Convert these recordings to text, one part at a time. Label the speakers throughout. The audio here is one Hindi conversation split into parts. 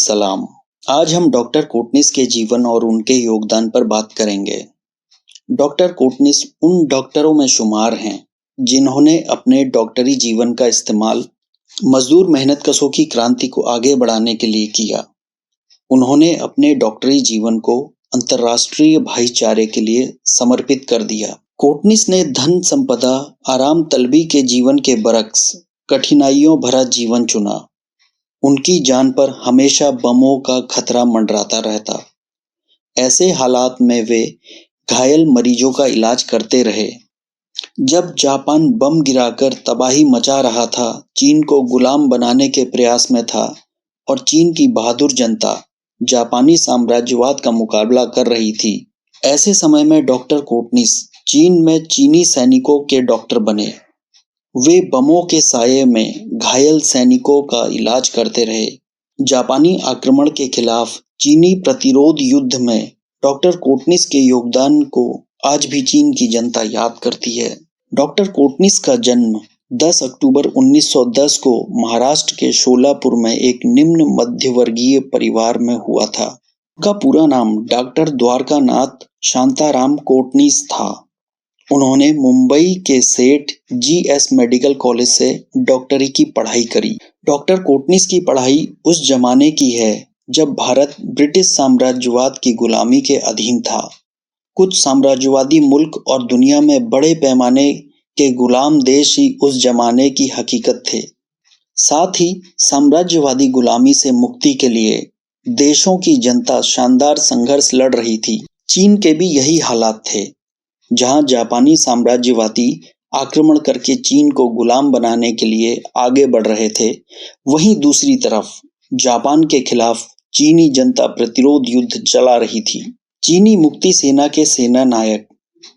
Speaker 1: सलाम। आज हम डॉक्टर कोटनिस के जीवन और उनके योगदान पर बात करेंगे। डॉक्टर कोटनिस उन डॉक्टरों में शुमार हैं जिन्होंने अपने डॉक्टरी जीवन का इस्तेमाल मजदूर मेहनतकशों की क्रांति को आगे बढ़ाने के लिए किया। उन्होंने अपने डॉक्टरी जीवन को अंतर्राष्ट्रीय भाईचारे के लिए समर्पित कर दिया। कोटनिस ने धन संपदा, आराम तलबी के जीवन के बरक्स कठिनाइयों भरा जीवन चुना। उनकी जान पर हमेशा बमों का खतरा मंडराता रहता। ऐसे हालात में वे घायल मरीजों का इलाज करते रहे। जब जापान बम गिराकर तबाही मचा रहा था, चीन को गुलाम बनाने के प्रयास में था और चीन की बहादुर जनता जापानी साम्राज्यवाद का मुकाबला कर रही थी, ऐसे समय में डॉक्टर कोटनिस चीन में चीनी सैनिकों के डॉक्टर बने। वे बमों के साये में घायल सैनिकों का इलाज करते रहे। जापानी आक्रमण के खिलाफ चीनी प्रतिरोध युद्ध में डॉक्टर कोटनिस के योगदान को आज भी चीन की जनता याद करती है। डॉक्टर कोटनिस का जन्म 10 अक्टूबर 1910 को महाराष्ट्र के शोलापुर में एक निम्न मध्यवर्गीय परिवार में हुआ था। उनका पूरा नाम डॉक्टर द्वारकानाथ शांताराम कोटनिस था। उन्होंने मुंबई के सेठ जीएस मेडिकल कॉलेज से डॉक्टरी की पढ़ाई करी। डॉक्टर कोटनिस की पढ़ाई उस जमाने की है जब भारत ब्रिटिश साम्राज्यवाद की गुलामी के अधीन था। कुछ साम्राज्यवादी मुल्क और दुनिया में बड़े पैमाने के गुलाम देश ही उस जमाने की हकीकत थे। साथ ही साम्राज्यवादी गुलामी से मुक्ति के लिए देशों की जनता शानदार संघर्ष लड़ रही थी। चीन के भी यही हालात थे। जहां जापानी साम्राज्यवादी आक्रमण करके चीन को गुलाम बनाने के लिए आगे बढ़ रहे थे, वहीं दूसरी तरफ जापान के खिलाफ चीनी जनता प्रतिरोध युद्ध चला रही थी। चीनी मुक्ति सेना के सेना नायक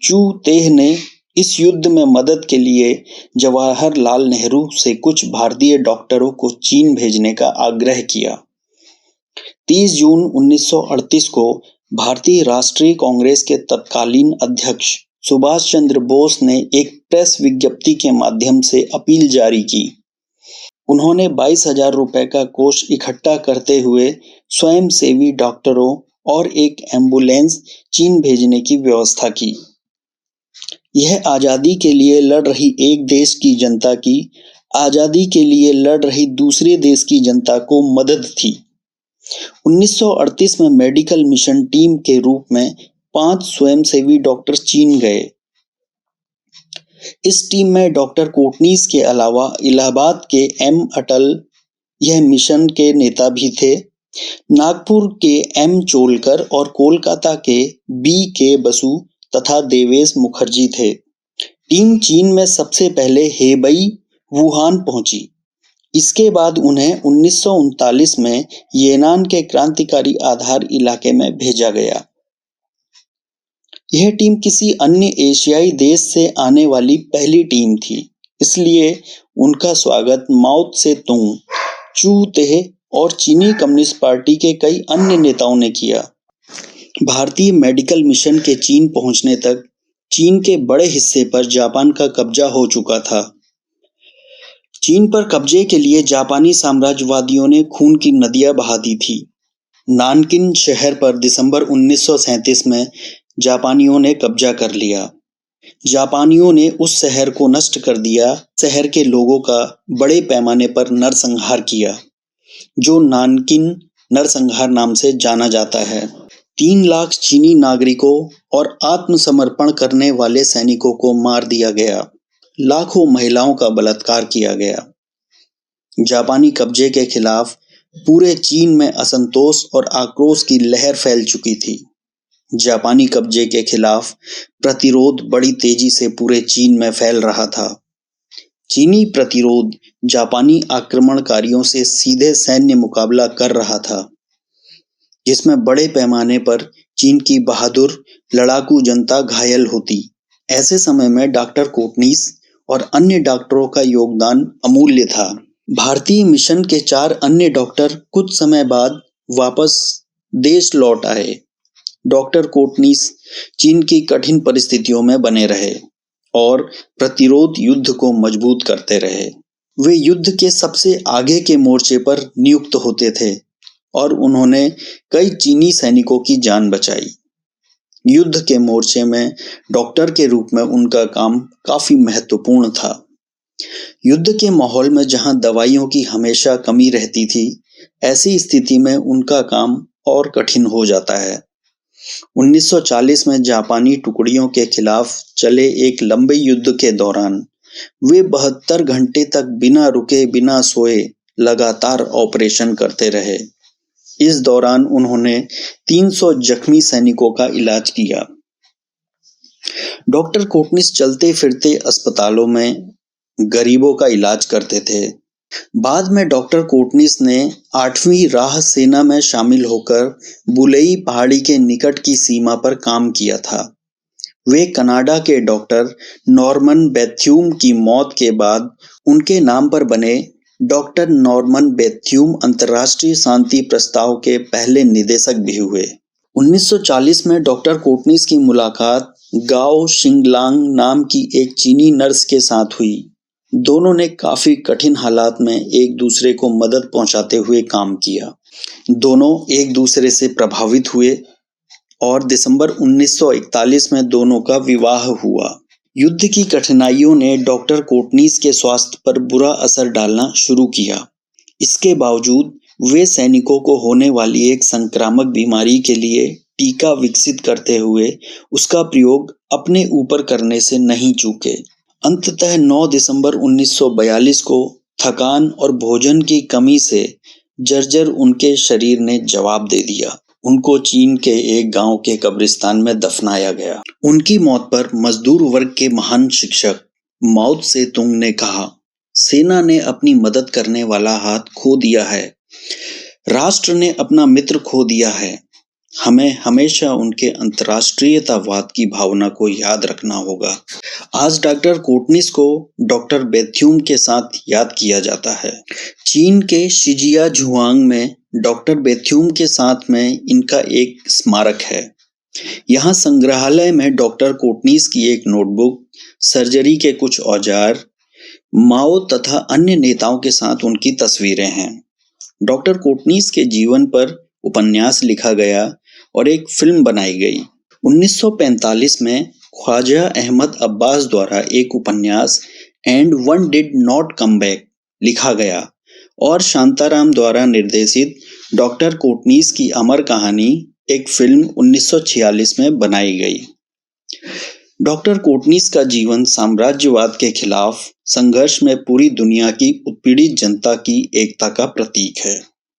Speaker 1: चू तेह ने इस युद्ध में मदद के लिए जवाहरलाल नेहरू से कुछ भारतीय डॉक्टरों को चीन भेजने का आग्रह किया। 30 जून 1938 को भारतीय राष्ट्रीय कांग्रेस के तत्कालीन अध्यक्ष सुभाष चंद्र बोस ने एक प्रेस विज्ञप्ति के माध्यम से अपील जारी की। उन्होंने 22,000 रुपए का कोष इकट्ठा करते हुए स्वयंसेवी डॉक्टरों और एक एम्बुलेंस चीन भेजने की व्यवस्था की। यह आजादी के लिए लड़ रही एक देश की जनता की आजादी के लिए लड़ रही दूसरे देश की जनता को मदद थी। 1938 में मेडिकल मिशन टीम के रूप में 5 स्वयंसेवी डॉक्टर चीन गए। इस टीम में डॉक्टर कोटनिस के अलावा इलाहाबाद के एम अटल यह मिशन के नेता भी थे, नागपुर के एम चोलकर और कोलकाता के बी के बसु तथा देवेश मुखर्जी थे। टीम चीन में सबसे पहले हेबई, वुहान पहुंची। इसके बाद उन्हें 1939 में येनान के क्रांतिकारी आधार इलाके में भेजा गया। यह टीम किसी अन्य एशियाई देश से आने वाली पहली टीम थी, इसलिए उनका स्वागत माओ त्से तुंग, चू तेह और चीनी कम्युनिस्ट पार्टी के कई अन्य नेताओं ने किया। भारतीय मेडिकल मिशन के चीन पहुंचने तक चीन के बड़े हिस्से पर जापान का कब्जा हो चुका था। चीन पर कब्जे के लिए जापानी साम्राज्यवादियों ने खून की नदियां बहा दी थी। नानकिन शहर पर दिसंबर 1937 में जापानियों ने कब्जा कर लिया। जापानियों ने उस शहर को नष्ट कर दिया। शहर के लोगों का बड़े पैमाने पर नरसंहार किया, जो नानकिन नरसंहार नाम से जाना जाता है। 3 लाख चीनी नागरिकों और आत्मसमर्पण करने वाले सैनिकों को मार दिया गया। लाखों महिलाओं का बलात्कार किया गया। जापानी कब्जे के खिलाफ पूरे चीन में असंतोष और आक्रोश की लहर फैल चुकी थी। जापानी कब्जे के खिलाफ प्रतिरोध बड़ी तेजी से पूरे चीन में फैल रहा था। चीनी प्रतिरोध जापानी आक्रमणकारियों से सीधे सैन्य मुकाबला कर रहा था, जिसमें बड़े पैमाने पर चीन की बहादुर लड़ाकू जनता घायल होती। ऐसे समय में डॉक्टर कोटनिस और अन्य डॉक्टरों का योगदान अमूल्य था। भारतीय मिशन के 4 अन्य डॉक्टर कुछ समय बाद वापस देश लौट आए। डॉक्टर कोटनिस चीन की कठिन परिस्थितियों में बने रहे और प्रतिरोध युद्ध को मजबूत करते रहे। वे युद्ध के सबसे आगे के मोर्चे पर नियुक्त होते थे और उन्होंने कई चीनी सैनिकों की जान बचाई। युद्ध के मोर्चे में डॉक्टर के रूप में उनका काम काफी महत्वपूर्ण था। युद्ध के माहौल में जहां दवाइयों की हमेशा कमी रहती थी, ऐसी स्थिति में उनका काम और कठिन हो जाता है। 1940 में जापानी टुकड़ियों के खिलाफ चले एक लंबे युद्ध के दौरान वे 72 घंटे तक बिना रुके बिना सोए लगातार ऑपरेशन करते रहे। इस दौरान उन्होंने 300 जख्मी सैनिकों का इलाज किया। डॉक्टर कोटनिस चलते फिरते अस्पतालों में गरीबों का इलाज करते थे। बाद में डॉक्टर कोटनिस ने 8वीं राह सेना में शामिल होकर बुलेई पहाड़ी के निकट की सीमा पर काम किया था। वे कनाडा के डॉक्टर नॉर्मन बेथ्यूम की मौत के बाद उनके नाम पर बने डॉक्टर नॉर्मन बेथ्यूम अंतर्राष्ट्रीय शांति प्रस्ताव के पहले निदेशक भी हुए। 1940 में डॉक्टर कोटनिस की मुलाकात गाओ शिंगलांग नाम की एक चीनी नर्स के साथ हुई। दोनों ने काफी कठिन हालात में एक दूसरे को मदद पहुंचाते हुए काम किया। दोनों एक दूसरे से प्रभावित हुए और दिसंबर 1941 में दोनों का विवाह हुआ। युद्ध की कठिनाइयों ने डॉक्टर कोटनिस के स्वास्थ्य पर बुरा असर डालना शुरू किया। इसके बावजूद वे सैनिकों को होने वाली एक संक्रामक बीमारी के लिए टीका विकसित करते हुए उसका प्रयोग अपने ऊपर करने से नहीं चूके। अंततः 9 दिसंबर 1942 को थकान और भोजन की कमी से जर्जर उनके शरीर ने जवाब दे दिया। उनको चीन के एक गांव के कब्रिस्तान में दफनाया गया। उनकी मौत पर मजदूर वर्ग के महान शिक्षक माओ त्से तुंग ने कहा, सेना ने अपनी मदद करने वाला हाथ खो दिया है, राष्ट्र ने अपना मित्र खो दिया है। हमें हमेशा उनके अंतर्राष्ट्रीयतावाद की भावना को याद रखना होगा। आज डॉक्टर कोटनिस को डॉक्टर बेथ्यूम के साथ याद किया जाता है। चीन के शिजियाझुआंग में डॉक्टर बेथ्यूम के साथ में इनका एक स्मारक है। यहाँ संग्रहालय में डॉक्टर कोटनिस की एक नोटबुक, सर्जरी के कुछ औजार, माओ तथा अन्य नेताओं के साथ उनकी तस्वीरें हैं। डॉक्टर कोटनिस के जीवन पर उपन्यास लिखा गया और एक फिल्म बनाई गई। 1945 में ख्वाजा अहमद अब्बास द्वारा एक उपन्यास and one did not come back लिखा गया और शांताराम द्वारा निर्देशित डॉक्टर कोटनिस की अमर कहानी एक फिल्म 1946 में बनाई गई। डॉक्टर कोटनिस का जीवन साम्राज्यवाद के खिलाफ संघर्ष में पूरी दुनिया की उत्पीड़ित जनता की एकता का प्रतीक है।